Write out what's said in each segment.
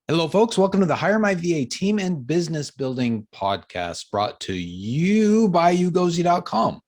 Hello, folks. Welcome to the HireMyVA Team and Business Building Podcast brought to you by ugozi.com.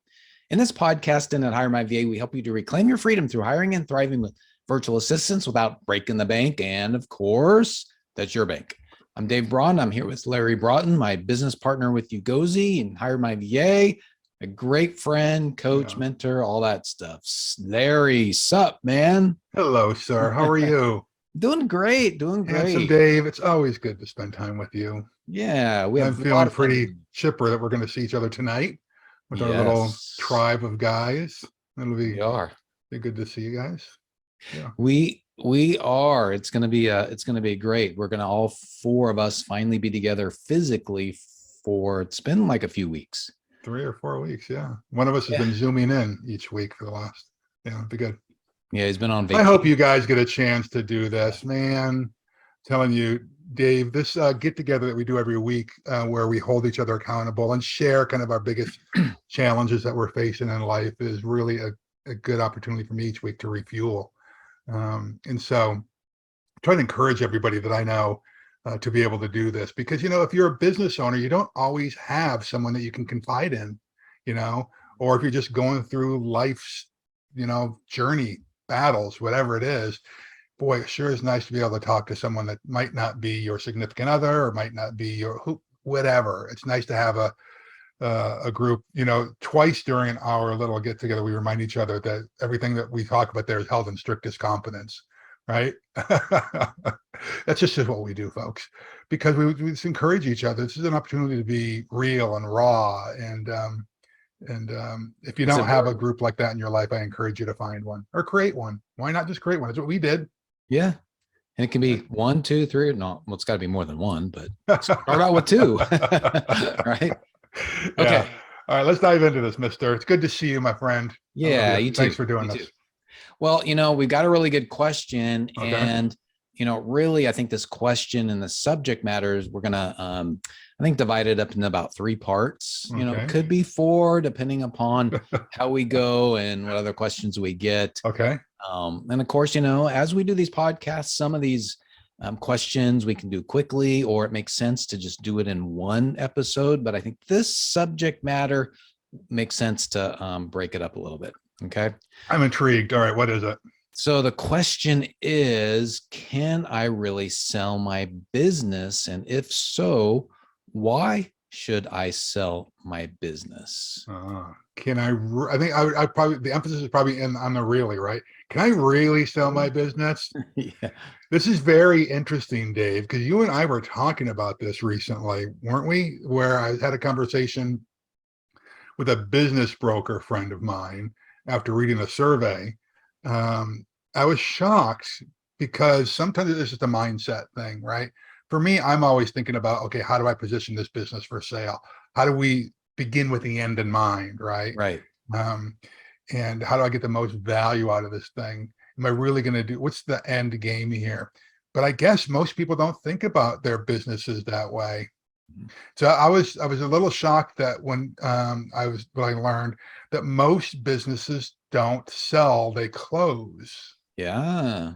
In this podcast and at HireMyVA, we help you to reclaim your freedom through hiring and thriving with virtual assistants without breaking the bank. And of course, that's your bank. I'm Dave Braun. I'm here with Larry Broughton, my business partner with Ugozi and HireMyVA, a great friend, coach, mentor, all that stuff. Larry, sup, man? Hello, sir. How are you? Doing great. Handsome Dave, it's always good to spend time with you. Yeah, we I'm have a lot feeling of fun. pretty chipper that we're going to see each other tonight with our little Yes, tribe of guys. It'll we are. be good to see you guys. Yeah. We are. It's gonna be great. We're gonna all four of us finally be together physically for it's been like a few weeks. 3 or 4 weeks. Yeah. One of us has been zooming in each week for the last. Yeah, it'll be good. Yeah, he's been on I vacation. hope you guys get a chance to do this, man. Telling you, Dave, this get together that we do every week where we hold each other accountable and share kind of our biggest challenges that we're facing in life is really a good opportunity for me each week to refuel. And so try to encourage everybody that I know to be able to do this because, if you're a business owner, you don't always have someone that you can confide in, or if you're just going through life's, journey, battles, whatever it is, boy, it sure is nice to be able to talk to someone that might not be your significant other or might not be your whatever. It's nice to have a group, twice during our little get together, we remind each other that everything that we talk about there is held in strictest confidence, right? That's just what we do, folks, because we just encourage each other. This is an opportunity to be real and raw. And if you don't have a group like that in your life, I encourage you to find one or create one. Why not just create one? That's what we did. Yeah. And it can be 1, 2, 3, or no, well, it's got to be more than one, but start out with 2. Right? Yeah. Okay. All right, let's dive into this, mister. It's good to see you, my friend. Yeah, you too. Thanks for doing this. Too. Well, we've got a really good question. Okay. And, really, I think this question and the subject matters, we're going to, I think, divide it up into about 3 parts. Okay. It could be 4, depending upon how we go and what other questions we get. Okay. And of course, as we do these podcasts, some of these questions we can do quickly, or it makes sense to just do it in one episode. But I think this subject matter makes sense to break it up a little bit. Okay. I'm intrigued. All right. What is it? So the question is, can I really sell my business? And if so, why should I sell my business? Can I think I probably, the emphasis is probably on the really, right? Can I really sell my business? Yeah. This is very interesting, Dave, because you and I were talking about this recently, weren't we? Where I had a conversation with a business broker friend of mine after reading a survey. I was shocked because sometimes it's just a mindset thing, right? For me, I'm always thinking about, okay, how do I position this business for sale? How do we begin with the end in mind, right? Right. And how do I get the most value out of this thing? Am I really going to do, what's the end game here? But I guess most people don't think about their businesses that way. So I was a little shocked that when I learned that most businesses don't sell, they close. Yeah.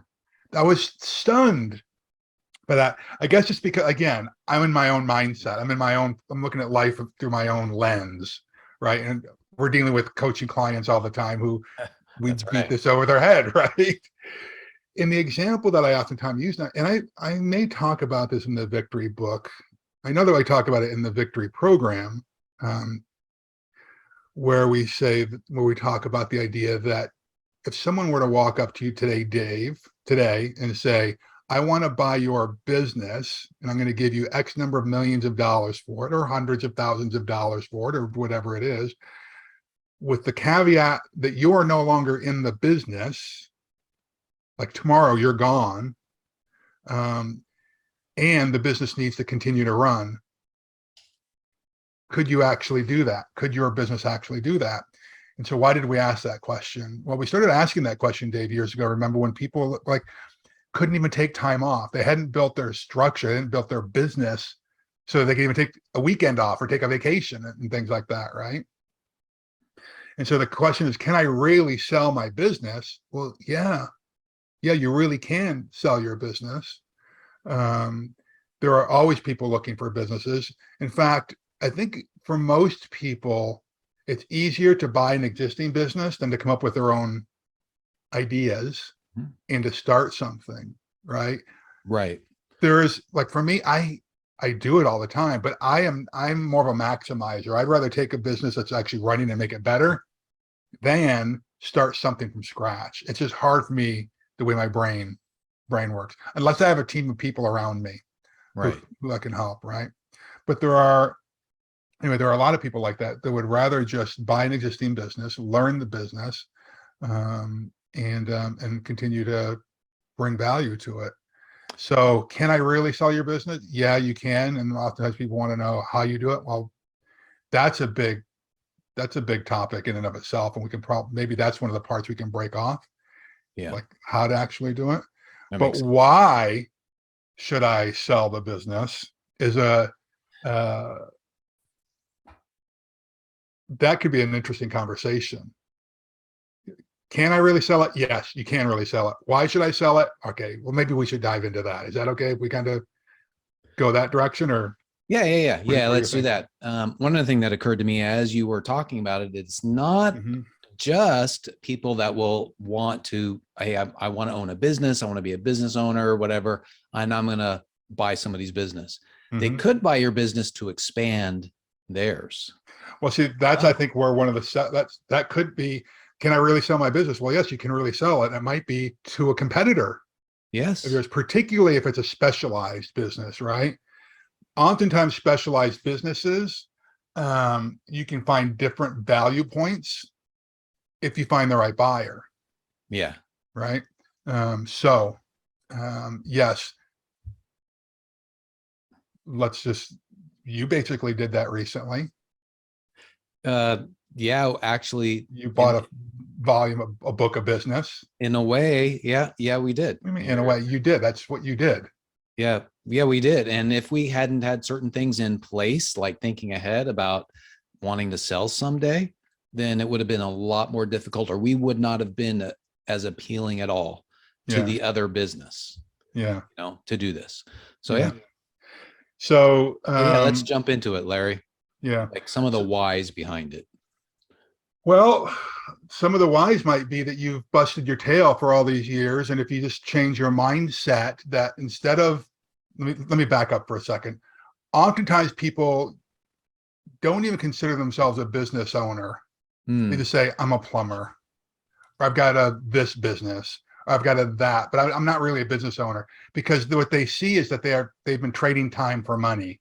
I was stunned. But I guess just because, again, I'm in my own mindset. I'm looking at life through my own lens, right? And we're dealing with coaching clients all the time who we beat this over their head, right? In the example that I oftentimes use, and I may talk about this in the Victory book. I know that I talk about it in the Victory program, where we talk about the idea that if someone were to walk up to you today, Dave, and say, I want to buy your business and I'm going to give you X number of millions of dollars for it, or hundreds of thousands of dollars for it, or whatever it is, with the caveat that you are no longer in the business, like tomorrow you're gone, and the business needs to continue to run. Could you actually do that? Could your business actually do that? And so why did we ask that question? Well, we started asking that question, Dave, years ago. Remember when people couldn't even take time off. They hadn't built their structure, they hadn't built their business so they could even take a weekend off or take a vacation and things like that, right? And so the question is, can I really sell my business? Well, yeah, you really can sell your business. There are always people looking for businesses. In fact, I think for most people, it's easier to buy an existing business than to come up with their own ideas and to start something, right? Right. There's like, for me, I do it all the time, but I'm more of a maximizer. I'd rather take a business that's actually running and make it better than start something from scratch. It's just hard for me the way my brain works, unless I have a team of people around me Right. who I can help, right? But there are a lot of people like that would rather just buy an existing business, learn the business, and continue to bring value to it. So can I really sell your business? Yeah, you can. And oftentimes people want to know how you do it. Well, that's a big topic in and of itself. And we can maybe that's one of the parts we can break off, Yeah. like how to actually do it. That But makes sense. why should I sell the business is that could be an interesting conversation. Can I really sell it? Yes, you can really sell it. Why should I sell it? Okay, well, maybe we should dive into that. Is that okay if we kind of go that direction, or Yeah. what do you Let's do think? that. One other thing that occurred to me as you were talking about it, it's not Mhm, just people that will want to, hey, I want to own a business. I want to be a business owner or whatever. And I'm going to buy somebody's business. They mhm. could buy your business to expand theirs. Well, see, that's, I think, where one of that could be, can I really sell my business? Well, yes, you can really sell it. It might be to a competitor of Yes. yours, particularly if it's a specialized business, right? Oftentimes specialized businesses, you can find different value points if you find the right buyer, Yeah. right? So yes, you basically did that recently. Yeah, actually, You bought a book of business. in a way, yeah, we did. I mean, in a way, you did. That's what you did. Yeah, we did. And if we hadn't had certain things in place, like thinking ahead about wanting to sell someday, then it would have been a lot more difficult, or we would not have been as appealing at all to Yeah, the other business, yeah, to do this. So yeah. yeah. So So yeah, let's jump into it, Larry. yeah. Like some of the So, whys behind it. well, some of the whys might be that you've busted your tail for all these years, and if you just change your mindset, that instead of let me back up for a second. Oftentimes, people don't even consider themselves a business owner. They just say, "I'm a plumber," or "I've got this business," or "I've got that," but I'm not really a business owner, because what they see is that they've been trading time for money.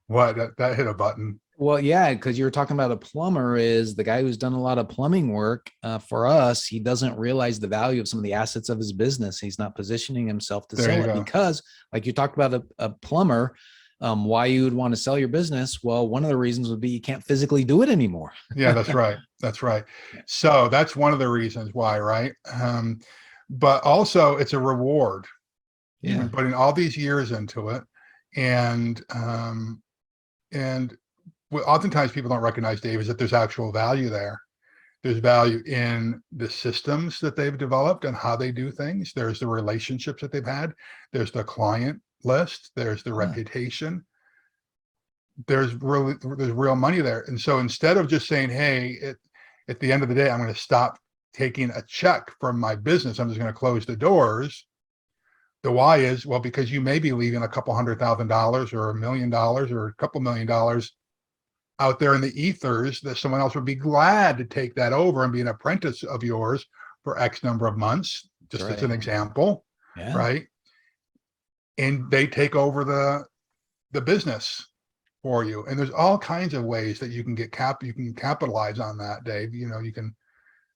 What, that hit a button? Well, yeah, because you were talking about a plumber is the guy who's done a lot of plumbing work for us. He doesn't realize the value of some of the assets of his business. He's not positioning himself to There sell you it go. because, like you talked about a plumber, why you would want to sell your business. Well, one of the reasons would be you can't physically do it anymore. Yeah, that's right. That's right. Yeah. So that's one of the reasons why, right? But also it's a reward. You've Yeah. been putting all these years into it, and what oftentimes people don't recognize, Dave, is that there's actual value there. There's value in the systems that they've developed and how they do things. There's the relationships that they've had. There's the client list. There's the Yeah. reputation. There's real money there. And so instead of just saying, hey, at the end of the day, I'm going to stop taking a check from my business, I'm just going to close the doors. The why is, well, because you may be leaving a couple $100,000 or $1 million or a couple $1 million out there in the ethers, that someone else would be glad to take that over and be an apprentice of yours for X number of months, just That's as right. an example, Yeah. right? And they take over the business for you. And there's all kinds of ways that you can you can capitalize on that, Dave.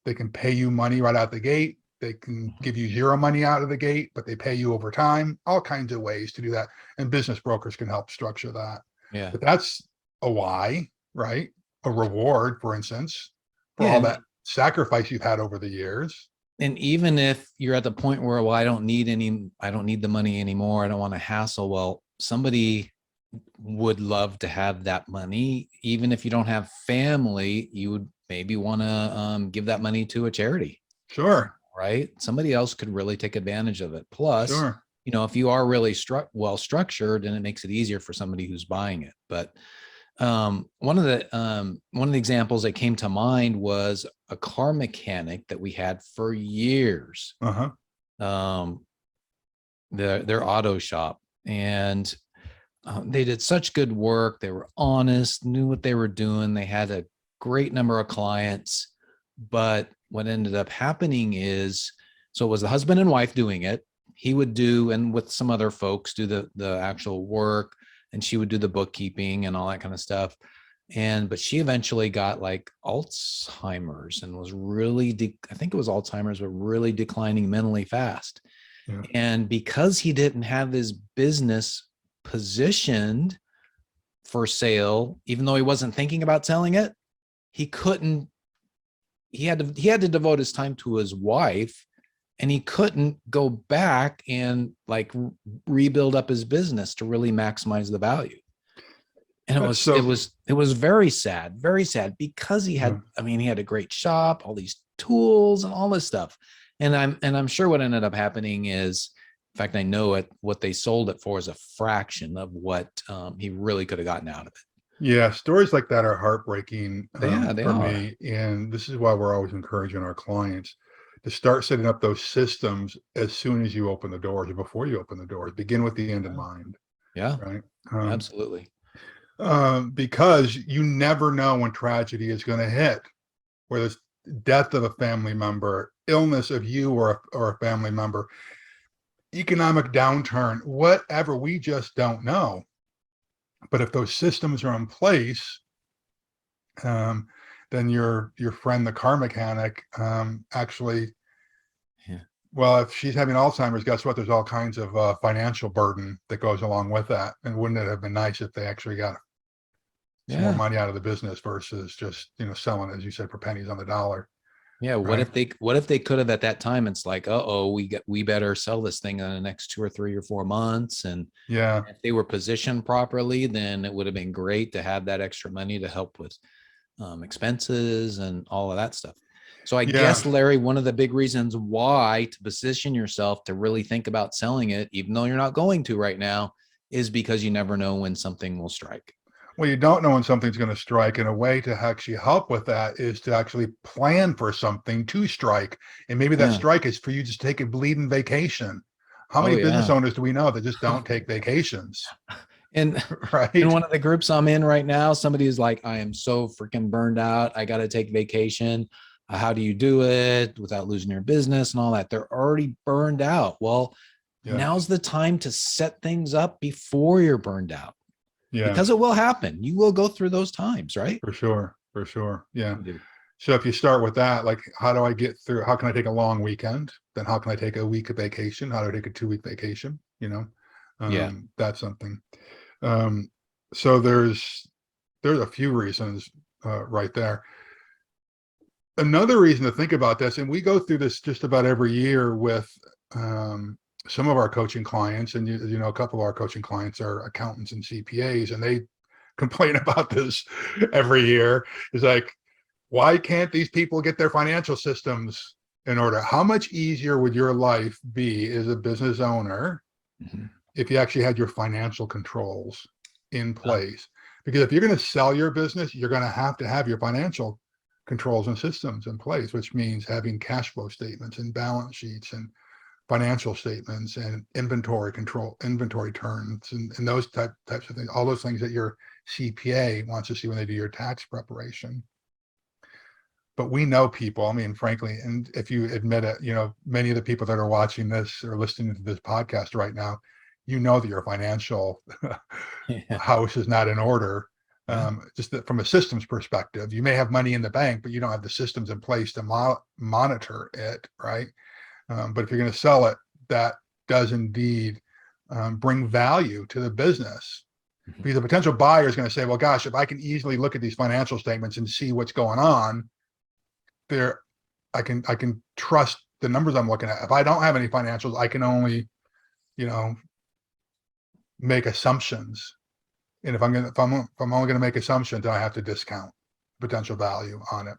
They can pay you money right out the gate. They can give you zero money out of the gate, but they pay you over time. All kinds of ways to do that. And business brokers can help structure that. Yeah. But that's a why, right? A reward, for instance, for Yeah. all that sacrifice you've had over the years. And even if you're at the point where, well, I don't need the money anymore, I don't want to hassle. Well, somebody would love to have that money. Even if you don't have family, you would maybe want to give that money to a charity, Sure, right? Somebody else could really take advantage of it. Plus, sure. if you are really well structured, and it makes it easier for somebody who's buying it. But one of the examples that came to mind was a car mechanic that we had for years. Their auto shop, and they did such good work. They were honest, knew what they were doing. They had a great number of clients, but what ended up happening is, so it was the husband and wife doing it. He would do, and with some other folks, do the actual work, and she would do the bookkeeping and all that kind of stuff. But she eventually got like Alzheimer's and was really, I think it was Alzheimer's, but really declining mentally fast. Yeah. And because he didn't have his business positioned for sale, even though he wasn't thinking about selling it, he had to devote his time to his wife, and he couldn't go back and like rebuild up his business to really maximize the value. And it was very sad because he had, he had a great shop, all these tools and all this stuff. And I'm sure what ended up happening is, in fact, I know it, what they sold it for is a fraction of what he really could have gotten out of it. Yeah, stories like that are heartbreaking They for are. me. And this is why we're always encouraging our clients to start setting up those systems as soon as you open the doors, or before you open the doors. Begin with the end in mind. Yeah, right. Absolutely. Because you never know when tragedy is going to hit, whether it's death of a family member, illness of you or a family member, economic downturn, whatever. We just don't know. But if those systems are in place, then your friend, the car mechanic, actually, well, if she's having Alzheimer's, guess what? There's all kinds of financial burden that goes along with that. And wouldn't it have been nice if they actually got some more money out of the business versus just, selling, as you said, for pennies on the dollar? Yeah. What if they could have at that time? It's like, we better sell this thing in the next 2 or 3 or 4 months. And if they were positioned properly, then it would have been great to have that extra money to help with expenses and all of that stuff. So I guess, Larry, one of the big reasons why to position yourself to really think about selling it, even though you're not going to right now, is because you never know when something will strike. Well, you don't know when something's going to strike, and a way to actually help with that is to actually plan for something to strike. And maybe that strike is for you to take a bleeding vacation. How many business owners do we know that just don't take vacations? And in one of the groups I'm in right now, somebody is like, I am so freaking burned out. I got to take vacation. How do you do it without losing your business and all that? They're already burned out. Well, now's the time to set things up before you're burned out. Yeah. Because it will happen. You will go through those times, right? For sure. Yeah. So if you start with that, like, how do I get through? How can I take a long weekend? Then how can I take a week of vacation? How do I take a 2-week vacation? That's something. So there's a few reasons right there. Another reason to think about this, and we go through this just about every year with some of our coaching clients, and a couple of our coaching clients are accountants and CPAs, and they complain about this every year. Is like, why can't these people get their financial systems in order? How much easier would your life be as a business owner if you actually had your financial controls in place? Because if you're going to sell your business, you're going to have your financial controls and systems in place, which means having cash flow statements and balance sheets and financial statements and inventory control, inventory turns, and those types of things, all those things that your CPA wants to see when they do your tax preparation. But we know people, frankly, and if you admit it, many of the people that are watching this or listening to this podcast right now, that your financial house is not in order. Just from a systems perspective, you may have money in the bank, but you don't have the systems in place to monitor it, right? But if you're going to sell it, that does indeed bring value to the business, because the potential buyer is going to say, well, gosh, if I can easily look at these financial statements and see what's going on there, I can trust the numbers I'm looking at. If I don't have any financials, I can only, make assumptions. And if I'm only going to make assumptions, then I have to discount potential value on it.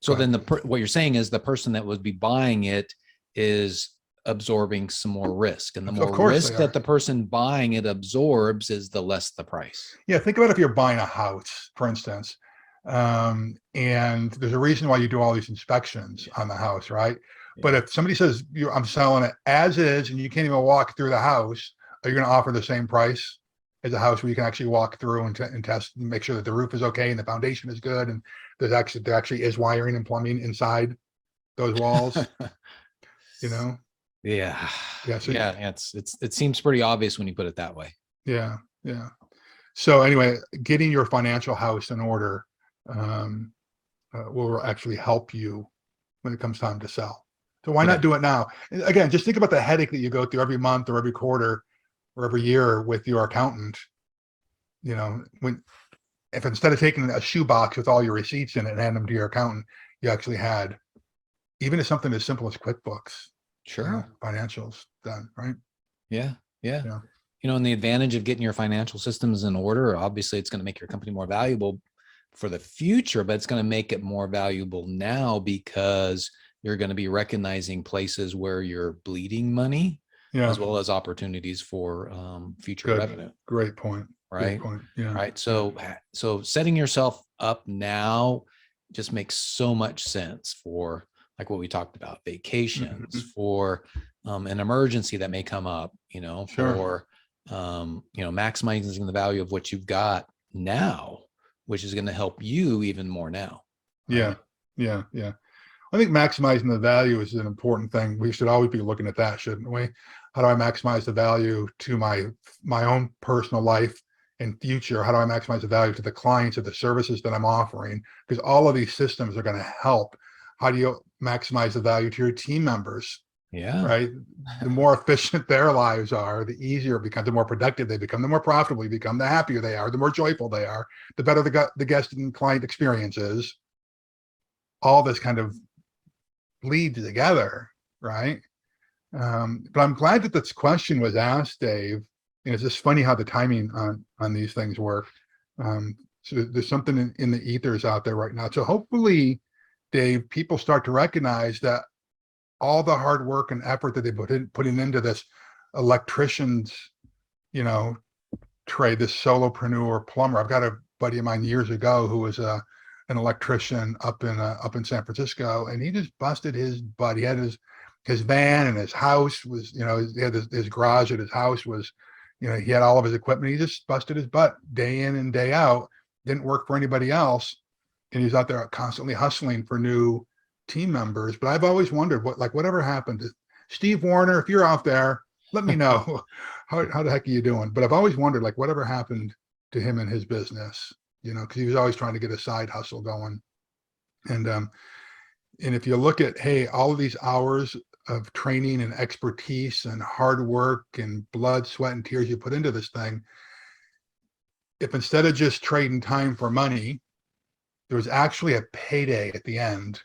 So then what you're saying is the person that would be buying it is absorbing some more risk. And the Of more course they risk that are. the person buying it absorbs is the less the price. Yeah, think about if you're buying a house, for instance, and there's a reason why you do all these inspections on the house, right? But if somebody says, I'm selling it as is, and you can't even walk through the house, are you going to offer the same price as a house where you can actually walk through and test and make sure that the roof is okay and the foundation is good and there actually is wiring and plumbing inside those walls, you know? Yeah. Yeah. So Yeah. It seems pretty obvious when you put it that way. yeah, yeah. So anyway, getting your financial house in order will actually help you when it comes time to sell. So why not do it now? And again, just think about the headache that you go through every month or every quarter or every year with your accountant. You know, if instead of taking a shoebox with all your receipts in it and hand them to your accountant, you actually had even something as simple as QuickBooks, Sure. financials done, right? Yeah. Yeah. Yeah. And the advantage of getting your financial systems in order, obviously it's going to make your company more valuable for the future, but it's going to make it more valuable now because you're going to be recognizing places where you're bleeding money, Yeah. as well as opportunities for future Good. revenue. Great point. Right. Great point. Yeah. Right. So setting yourself up now just makes so much sense for like what we talked about, vacations, Mhm. for an emergency that may come up, Sure. for maximizing the value of what you've got now, which is going to help you even more now. Right? Yeah. Yeah. Yeah. I think maximizing the value is an important thing. We should always be looking at that, shouldn't we? How do I maximize the value to my own personal life and future? How do I maximize the value to the clients of the services that I'm offering? Because all of these systems are going to help. How do you maximize the value to your team members? Yeah. Right. The more efficient their lives are, the easier it becomes, the more productive they become, the more profitable you become, the happier they are, the more joyful they are, the better the guest and client experience is. All this kind of bleed together, right? But I'm glad that this question was asked, Dave. And it's just funny how the timing on these things work. So there's something in the ethers out there right now. So hopefully, Dave, people start to recognize that all the hard work and effort that they putting into this electrician's, trade, this solopreneur plumber. I've got a buddy of mine years ago who was an electrician up in San Francisco, and he just busted his butt. He had his van and his house was, he had his garage at his house was, he had all of his equipment. He just busted his butt day in and day out. Didn't work for anybody else, and he's out there constantly hustling for new team members. But I've always wondered whatever happened to Steve Warner. If you're out there, let me know how the heck are you doing? But I've always wondered whatever happened to him and his business, because he was always trying to get a side hustle going. And if you look at, hey, all of these hours of training and expertise and hard work and blood, sweat, and tears you put into this thing, if instead of just trading time for money, there was actually a payday at the end,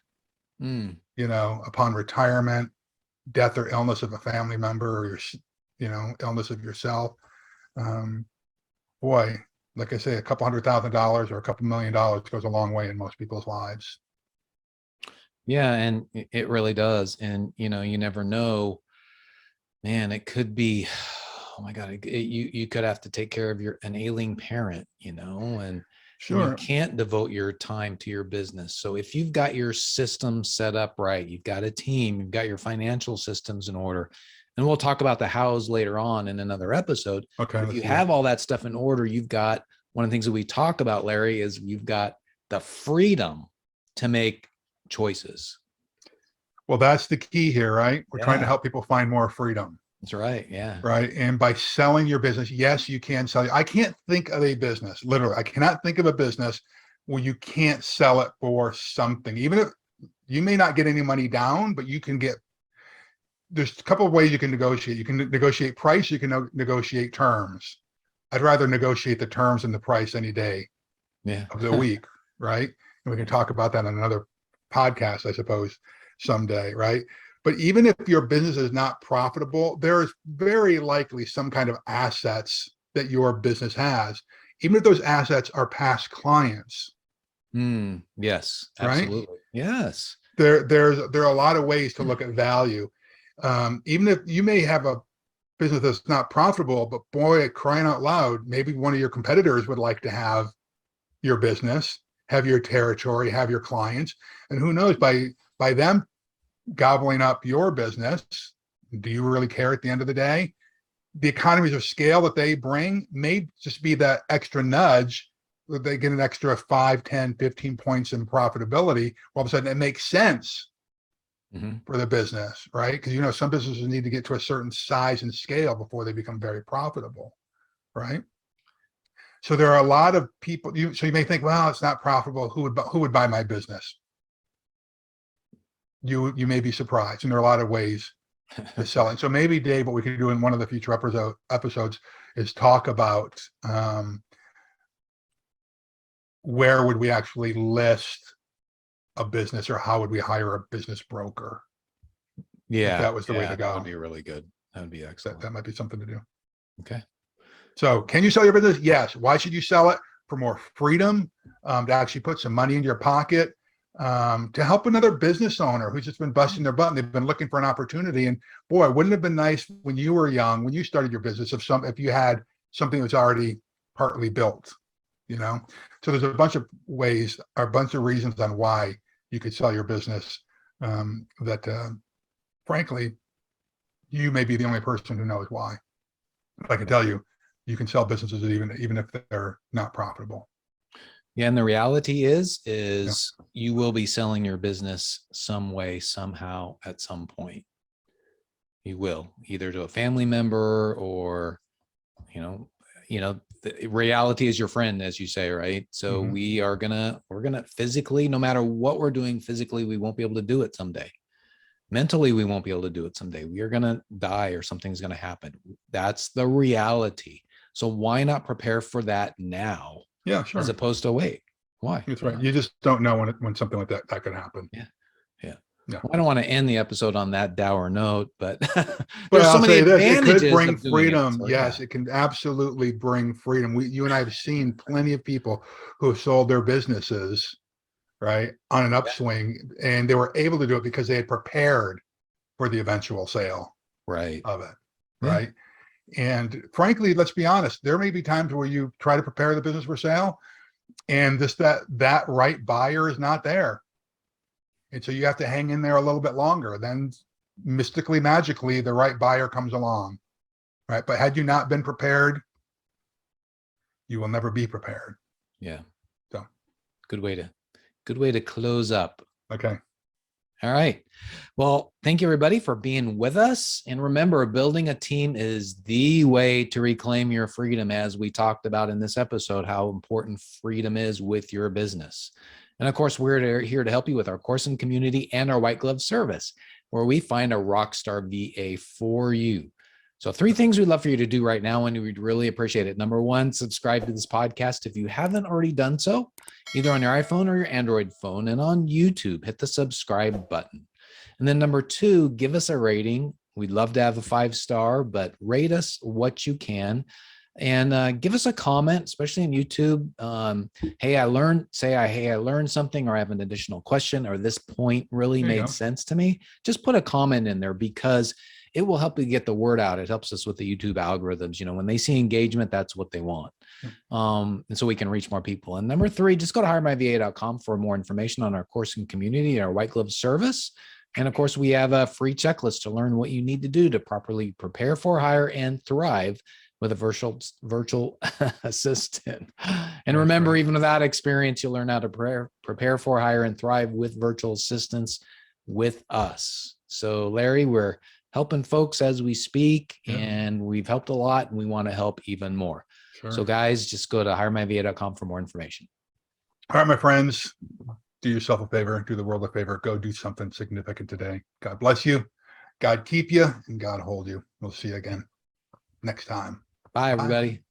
upon retirement, death or illness of a family member, or illness of yourself. Boy, like I say, a couple $100,000 or a couple $1 million goes a long way in most people's lives. Yeah. And it really does. And, you never know, man, it could be, oh my God, you could have to take care of an ailing parent, and Sure. you can't devote your time to your business. So if you've got your system set up right, you've got a team, you've got your financial systems in order, and we'll talk about the hows later on in another episode. Okay. If you have all that stuff in order, you've got one of the things that we talk about, Larry, is you've got the freedom to make choices. Well, that's the key here, right? We're trying to Yeah. help people find more freedom. That's right. Yeah. Right. And by selling your business, yes, you can sell. I can't think of a business, literally, I cannot think of a business where you can't sell it for something. Even if you may not get any money down, but there's a couple of ways you can negotiate. You can negotiate price, you can negotiate terms. I'd rather negotiate the terms and the price any day of the week, right? And we can talk about that on another podcast, I suppose, someday, right? But even if your business is not profitable, there is very likely some kind of assets that your business has, even if those assets are past clients. Yes, right? absolutely. Yes. There are a lot of ways to look at value. Even if you may have a business that's not profitable, but boy, crying out loud, maybe one of your competitors would like to have your business, have your territory, have your clients. And who knows, by them gobbling up your business, do you really care at the end of the day? The economies of scale that they bring may just be that extra nudge that they get an extra 5, 10, 15 points in profitability. All of a sudden it makes sense for the business, right? Because, you know, some businesses need to get to a certain size and scale before they become very profitable, right? So there are a lot of people, so you may think, well, it's not profitable. Who would buy my business? You may be surprised. And there are a lot of ways to sell it. So maybe, Dave, what we could do in one of the future episodes is talk about where would we actually list a business, or how would we hire a business broker? Yeah, if that was the way to go. That would be really good. That would be excellent. That might be something to do. Okay. So can you sell your business? Yes. Why should you sell it? For more freedom, to actually put some money in your pocket, to help another business owner who's just been busting their butt and they've been looking for an opportunity. And boy, wouldn't it have been nice when you were young, when you started your business, if you had something that was already partly built, you know? So there's a bunch of ways, or a bunch of reasons on why you could sell your business, that frankly, you may be the only person who knows why. But I can tell you, you can sell businesses even if they're not profitable. Yeah, and the reality is you will be selling your business some way, somehow, at some point. You will, either to a family member, or, the reality is your friend, as you say, right? So we're gonna physically, no matter what we're doing physically, we won't be able to do it someday. Mentally, we won't be able to do it someday. We are gonna die, or something's gonna happen. That's the reality. So why not prepare for that now? Yeah, sure. As opposed to wait. Why? That's right. You just don't know when something like that could happen. Yeah. Yeah. Well, I don't want to end the episode on that dour note, but there's so many advantages. It could bring freedom. So, yes, it can absolutely bring freedom. You and I have seen plenty of people who have sold their businesses, right, on an upswing, and they were able to do it because they had prepared for the eventual sale of it, right? And frankly, let's be honest, there may be times where you try to prepare the business for sale, and that right buyer is not there. And so you have to hang in there a little bit longer. Then mystically, magically, the right buyer comes along, right? But had you not been prepared, you will never be prepared. Yeah. So good way to close up. Okay. All right. Well, thank you, everybody, for being with us. And remember, building a team is the way to reclaim your freedom, as we talked about in this episode, how important freedom is with your business. And of course, we're here to help you with our course and community and our white glove service, where we find a rockstar VA for you. So 3 things we'd love for you to do right now, and we'd really appreciate it. Number 1, subscribe to this podcast if you haven't already done so, either on your iPhone or your Android phone, and on YouTube, hit the subscribe button. And then number 2, give us a rating. We'd love to have a 5-star, but rate us what you can. And give us a comment, especially on YouTube. Hey, I learned something, or I have an additional question, or this point really made sense to me. Just put a comment in there, because it will help you get the word out. It helps us with the YouTube algorithms. You know, when they see engagement, that's what they want. And so we can reach more people. And number 3, just go to HireMyVA.com for more information on our course and community, our white glove service. And of course, we have a free checklist to learn what you need to do to properly prepare for, hire, and thrive with a virtual assistant. And remember, even without experience, you'll learn how to prepare for, hire, and thrive with virtual assistants with us. So Larry, we're helping folks as we speak, and we've helped a lot, and we want to help even more. So guys, just go to HireMyVA.com for more information. All right, my friends, do yourself a favor, do the world a favor, go do something significant today. God bless you, God keep you, and God hold you. We'll see you again next time. Bye, everybody.